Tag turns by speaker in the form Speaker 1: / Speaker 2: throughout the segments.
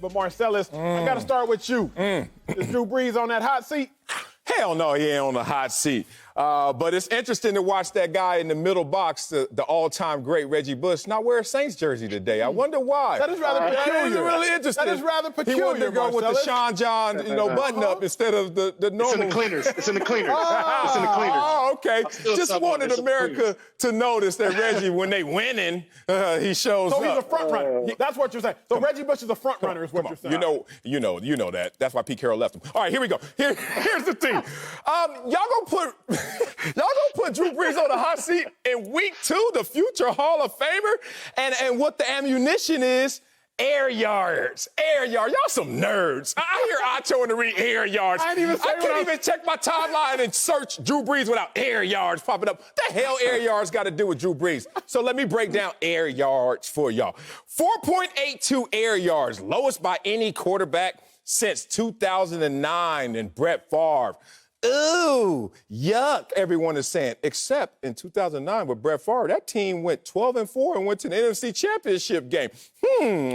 Speaker 1: But Marcellus, I got to start with you. Is Drew Brees on that hot seat?
Speaker 2: Hell no, he ain't on the hot seat. But it's interesting to watch that guy in the middle box, the all-time great Reggie Bush, not wear a Saints jersey today. I wonder why.
Speaker 1: That is rather peculiar.
Speaker 2: That is really interesting.
Speaker 1: That is rather peculiar,
Speaker 2: He wanted to go with the Sean John, button-up instead of the normal.
Speaker 3: It's in the cleaners. It's in the cleaners. It's in the cleaners.
Speaker 2: Oh, okay. Just wanted America to notice that Reggie, when they winning, he shows up.
Speaker 1: So he's a front runner. That's what you're saying. So Reggie Bush is a front runner, is what you're saying.
Speaker 2: You know that. That's why Pete Carroll left him. All right, here we go. Here's the thing. Y'all gonna put Drew Brees on the hot seat in week 2, the future Hall of Famer, and what the ammunition is. Air yards. Y'all some nerds. I hear Acho in the ring, air yards. I can't even check my timeline and search Drew Brees without air yards popping up. What the hell air yards got to do with Drew Brees? So let me break down air yards for y'all. 4.82 air yards, lowest by any quarterback since 2009 and Brett Favre. Ooh, yuck, everyone is saying, except in 2009 with Brett Favre, that team went 12-4 and went to the NFC Championship game.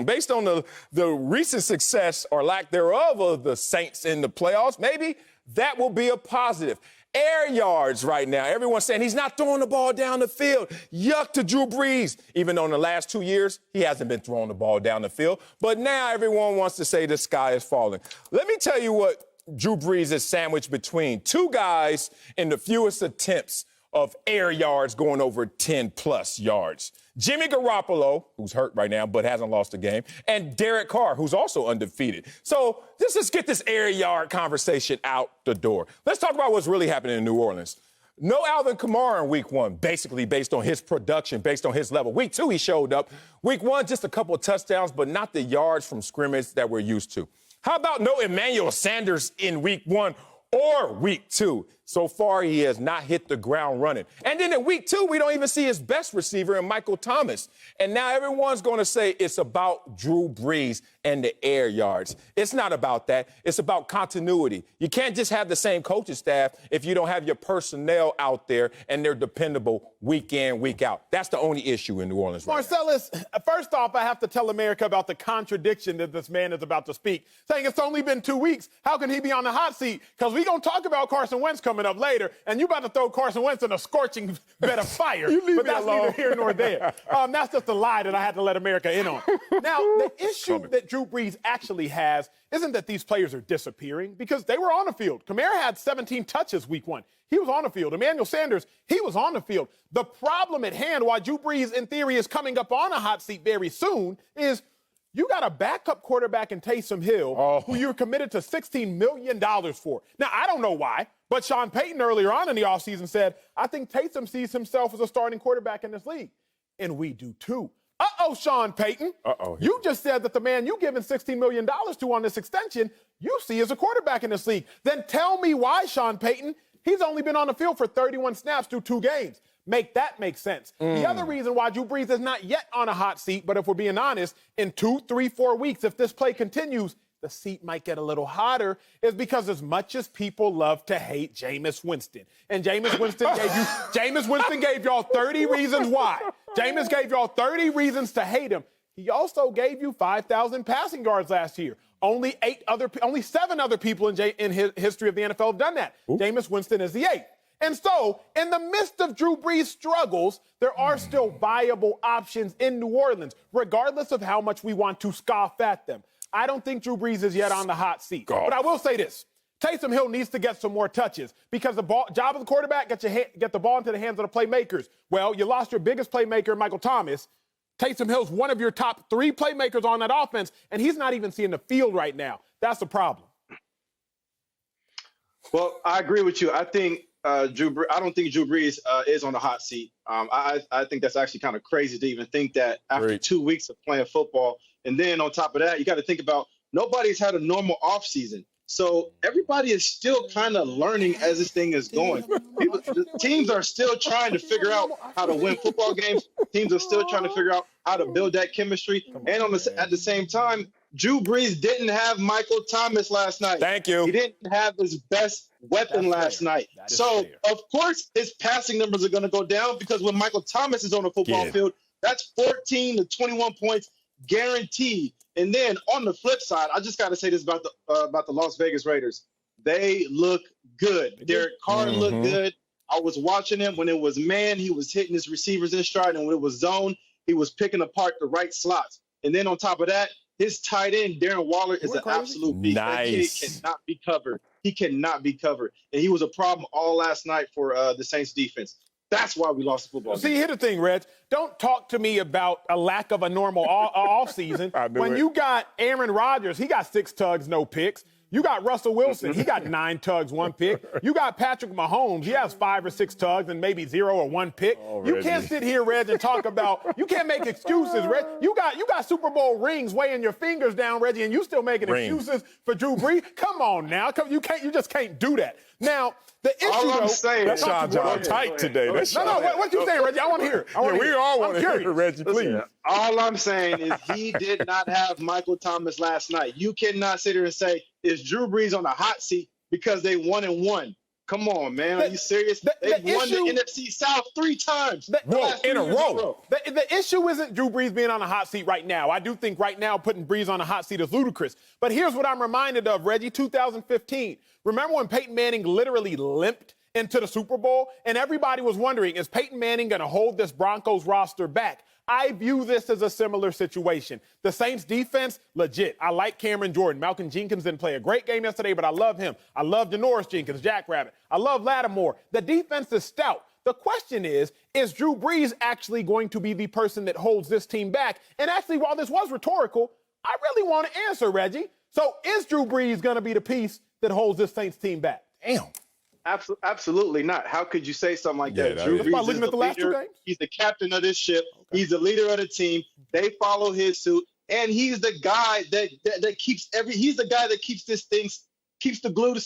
Speaker 2: Based on the recent success or lack thereof of the Saints in the playoffs, maybe that will be a positive. Air yards right now. Everyone's saying he's not throwing the ball down the field. Yuck to Drew Brees. Even though in the last 2 years, he hasn't been throwing the ball down the field. But now everyone wants to say the sky is falling. Let me tell you what Drew Brees is sandwiched between two guys in the fewest attempts of air yards going over 10-plus yards. Jimmy Garoppolo, who's hurt right now but hasn't lost a game, and Derek Carr, who's also undefeated. So let's get this air yard conversation out the door. Let's talk about what's really happening in New Orleans. No Alvin Kamara in week 1, basically based on his production, based on his level. Week 2, he showed up. Week 1, just a couple of touchdowns, but not the yards from scrimmage that we're used to. How about no Emmanuel Sanders in week 1 or week 2? So far, he has not hit the ground running. And then in week 2, we don't even see his best receiver in Michael Thomas. And now everyone's going to say it's about Drew Brees and the air yards. It's not about that. It's about continuity. You can't just have the same coaching staff if you don't have your personnel out there and they're dependable week in, week out. That's the only issue in New Orleans right
Speaker 1: Marcellus, first off, I have to tell America about the contradiction that this man is about to speak, saying it's only been 2 weeks. How can he be on the hot seat? Because we're going to talk about Carson Wentz coming up later, and you about to throw Carson Wentz in a scorching bed of fire. But that's neither here nor there. That's just a lie that I had to let America in on. Now, the issue that Drew Brees actually has isn't that these players are disappearing, because they were on the field. Kamara had 17 touches week 1. He was on the field. Emmanuel Sanders, he was on the field. The problem at hand, why Drew Brees, in theory, is coming up on a hot seat very soon, is you got a backup quarterback in Taysom Hill who you're committed to $16 million for. Now, I don't know why, but Sean Payton earlier on in the offseason said, I think Taysom sees himself as a starting quarterback in this league. And we do too. Sean Payton. You just said that the man you giving $16 million to on this extension, you see as a quarterback in this league. Then tell me why, Sean Payton, he's only been on the field for 31 snaps through 2 games. Make that make sense. The other reason why Drew Brees is not yet on a hot seat, but if we're being honest, in 2, 3, 4 weeks, if this play continues, the seat might get a little hotter, is because as much as people love to hate Jameis Winston, and Jameis Winston gave y'all 30 reasons why. Jameis gave y'all 30 reasons to hate him. He also gave you 5,000 passing yards last year. Only 7 other people in his history of the NFL have done that. Jameis Winston is the 8th. And so, in the midst of Drew Brees' struggles, there are still viable options in New Orleans, regardless of how much we want to scoff at them. I don't think Drew Brees is yet on the hot seat. But I will say this. Taysom Hill needs to get some more touches, because the job of the quarterback, get the ball into the hands of the playmakers. Well, you lost your biggest playmaker, Michael Thomas. Taysom Hill's one of your top 3 playmakers on that offense, and he's not even seeing the field right now. That's the problem.
Speaker 3: Well, I agree with you. I think I don't think Drew Brees is on the hot seat. I think that's actually kind of crazy to even think that after 2 weeks of playing football. And then on top of that, you got to think about nobody's had a normal offseason. So everybody is still kind of learning as this thing is going. Teams are still trying to figure out how to win football games. Teams are still trying to figure out how to build that chemistry. And at the same time, Drew Brees didn't have Michael Thomas last night.
Speaker 2: Thank you.
Speaker 3: He didn't have his best weapon last night. So, of course, his passing numbers are going to go down, because when Michael Thomas is on the football field, that's 14 to 21 points guaranteed And then on the flip side, I just got to say this about the Las Vegas Raiders. They look good. Derek Carr looked good. I was watching him when it was man, he was hitting his receivers in stride, and when it was zone, he was picking apart the right slots. And then on top of that, his tight end, Darren Waller, is an absolute beast.
Speaker 2: Nice.
Speaker 3: He cannot be covered. He cannot be covered. And he was a problem all last night for the Saints defense. That's why we lost the football game.
Speaker 1: See, here's the thing, Reg. Don't talk to me about a lack of a normal offseason. When you got Aaron Rodgers, he got 6 tugs, no picks. You got Russell Wilson. He got 9 tugs, 1 pick. You got Patrick Mahomes. He has 5 or 6 tugs and maybe 0 or 1 pick. You can't sit here, Reg, and talk about – you can't make excuses, Reg. You got Super Bowl rings weighing your fingers down, Reggie, and you still making excuses for Drew Brees? Come on now. You just can't do that. Now, the issue,
Speaker 3: all I'm saying,
Speaker 2: that's Sean John tight today. That's
Speaker 1: what you saying, Reggie? I want to hear.
Speaker 2: We all want to hear, Reggie, please.
Speaker 3: All I'm saying is he did not have Michael Thomas last night. You cannot sit here and say, is Drew Brees on the hot seat because they 1-1? Come on, man. Are you serious? They won the NFC South 3 times.
Speaker 2: In a row.
Speaker 1: The issue isn't Drew Brees being on the hot seat right now. I do think right now putting Brees on the hot seat is ludicrous. But here's what I'm reminded of, Reggie, 2015. Remember when Peyton Manning literally limped into the Super Bowl? And everybody was wondering, is Peyton Manning going to hold this Broncos roster back? I view this as a similar situation. The Saints defense, legit. I like Cameron Jordan. Malcolm Jenkins didn't play a great game yesterday, but I love him. I love Janoris Jenkins, Jackrabbit. I love Lattimore. The defense is stout. The question is Drew Brees actually going to be the person that holds this team back? And actually, while this was rhetorical, I really want to answer, Reggie. So is Drew Brees going to be the piece that holds this Saints team back?
Speaker 2: Damn.
Speaker 3: Absolutely not. How could you say something like that? Drew Brees
Speaker 1: looking at the last 2 games?
Speaker 3: He's the captain of this ship. Okay. He's the leader of the team. They follow his suit, and he's the guy that keeps he's the guy that keeps this thing, keeps the glue,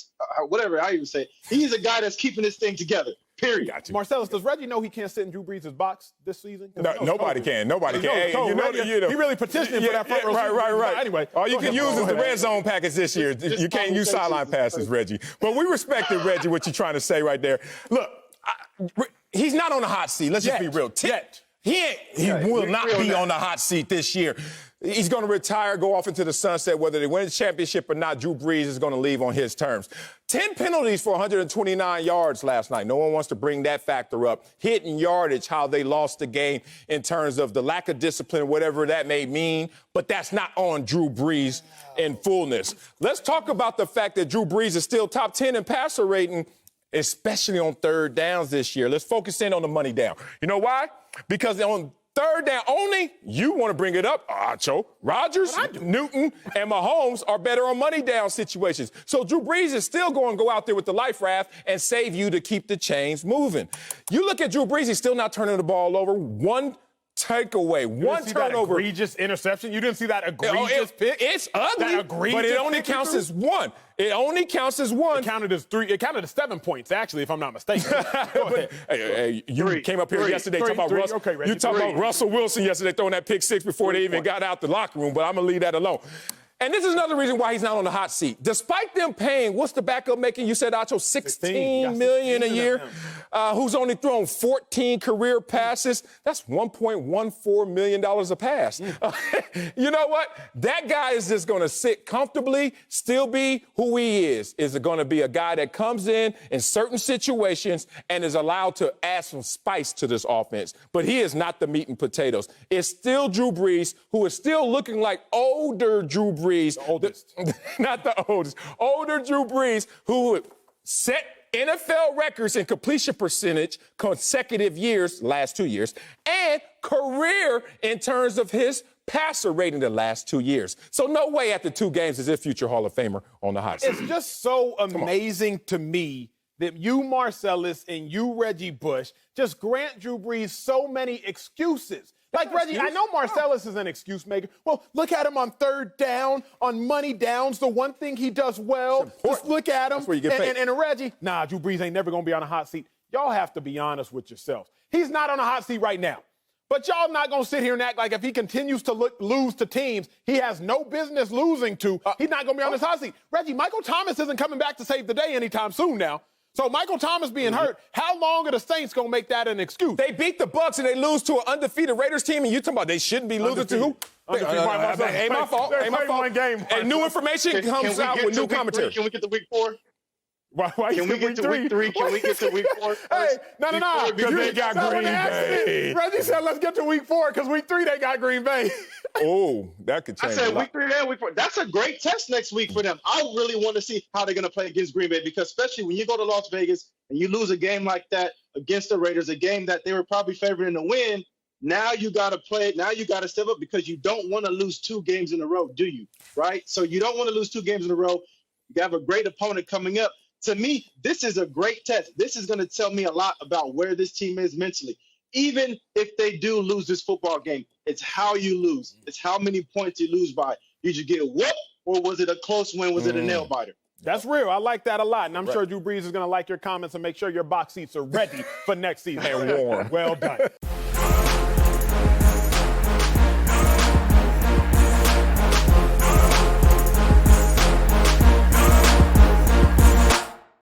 Speaker 3: whatever I even say. He's the guy that's keeping this thing together. Period.
Speaker 1: Marcellus, does Reggie know he can't sit in Drew Brees' box this season?
Speaker 2: No, nobody can. Nobody can. Hey,
Speaker 1: he really petitioned for that front row.
Speaker 2: Right.
Speaker 1: Anyway,
Speaker 2: all you can use is the red zone package this year. You can't use sideline passes, Reggie. But we respected, Reggie, what you're trying to say right there. Look, he's not on the hot seat. Let's just be real. He will not be on the hot seat this year. He's going to retire, go off into the sunset. Whether they win the championship or not, Drew Brees is going to leave on his terms. 10 penalties for 129 yards last night. No one wants to bring that factor up. Hitting yardage, how they lost the game in terms of the lack of discipline, whatever that may mean. But that's not on Drew Brees in fullness. Let's talk about the fact that Drew Brees is still top 10 in passer rating, especially on third downs this year. Let's focus in on the money down. You know why? Because on third down only, you want to bring it up, Acho. Rodgers, Newton, and Mahomes are better on money down situations. So Drew Brees is still going to go out there with the life raft and save you to keep the chains moving. You look at Drew Brees, he's still not turning the ball over. One takeaway, one turnover.
Speaker 1: That egregious interception? You didn't see that egregious pick?
Speaker 2: It's ugly, but it only counts as one. It only counts as one.
Speaker 1: It counted as 3. It counted as 7 points, actually, if I'm not mistaken. Go ahead.
Speaker 2: Hey, you came up here yesterday talking about Russell.
Speaker 1: Okay, Reggie,
Speaker 2: you talking about Russell Wilson yesterday throwing that pick 6 before they even got out the locker room, but I'm going to leave that alone. And this is another reason why he's not on the hot seat. Despite them paying, what's the backup making? You said, Acho, $16 million a year, who's only thrown 14 career passes. That's $1.14 million a pass. You know what? That guy is just going to sit comfortably, still be who he is. Is it going to be a guy that comes in certain situations and is allowed to add some spice to this offense? But he is not the meat and potatoes. It's still Drew Brees, who is still looking like older Drew Brees. The oldest. Not the oldest. Older Drew Brees, who set NFL records in completion percentage consecutive years, last 2 years, and career in terms of his passer rating the last 2 years. So no way after 2 games is it future Hall of Famer on the hot seat.
Speaker 1: It's just so amazing to me that you, Marcellus, and you, Reggie Bush, just grant Drew Brees so many excuses. Like, Reggie, I know Marcellus is an excuse maker. Well, look at him on third down, on money downs, the one thing he does well. Just look at him.
Speaker 2: That's where you get paid.
Speaker 1: And Reggie, Drew Brees ain't never going to be on a hot seat. Y'all have to be honest with yourselves. He's not on a hot seat right now. But y'all not going to sit here and act like if he continues to lose to teams he has no business losing to, he's not going to be on this hot seat. Reggie, Michael Thomas isn't coming back to save the day anytime soon now. So Michael Thomas being hurt, how long are the Saints going to make that an excuse?
Speaker 2: They beat the Bucs and they lose to an undefeated Raiders team, and you talking about they shouldn't be losing to who? Ain't my fault. Ain't my fault.
Speaker 1: One game.
Speaker 2: And new information comes out with new commentary.
Speaker 3: Can we get to week 4?
Speaker 1: Why
Speaker 3: Can we get to week 3? Can we get to week 4?
Speaker 1: Hey, no.
Speaker 2: Because they got Green Bay.
Speaker 1: Reggie said, let's get to week 4 because week 3 they got Green Bay.
Speaker 2: Oh, that could change.
Speaker 3: I said week 3 and week 4. That's a great test next week for them. I really want to see how they're going to play against Green Bay because especially when you go to Las Vegas and you lose a game like that against the Raiders, a game that they were probably favoring to win, now you got to play. Now you got to step up because you don't want to lose 2 games in a row, do you? Right? So you don't want to lose 2 games in a row. You have a great opponent coming up. To me, this is a great test. This is going to tell me a lot about where this team is mentally. Even if they do lose this football game, it's how you lose. It's how many points you lose by. Did you get whooped or was it a close win? Was it a nail biter?
Speaker 1: That's real. I like that a lot. And I'm sure Drew Brees is going to like your comments and make sure your box seats are ready for next season.
Speaker 2: And warm.
Speaker 1: Well done.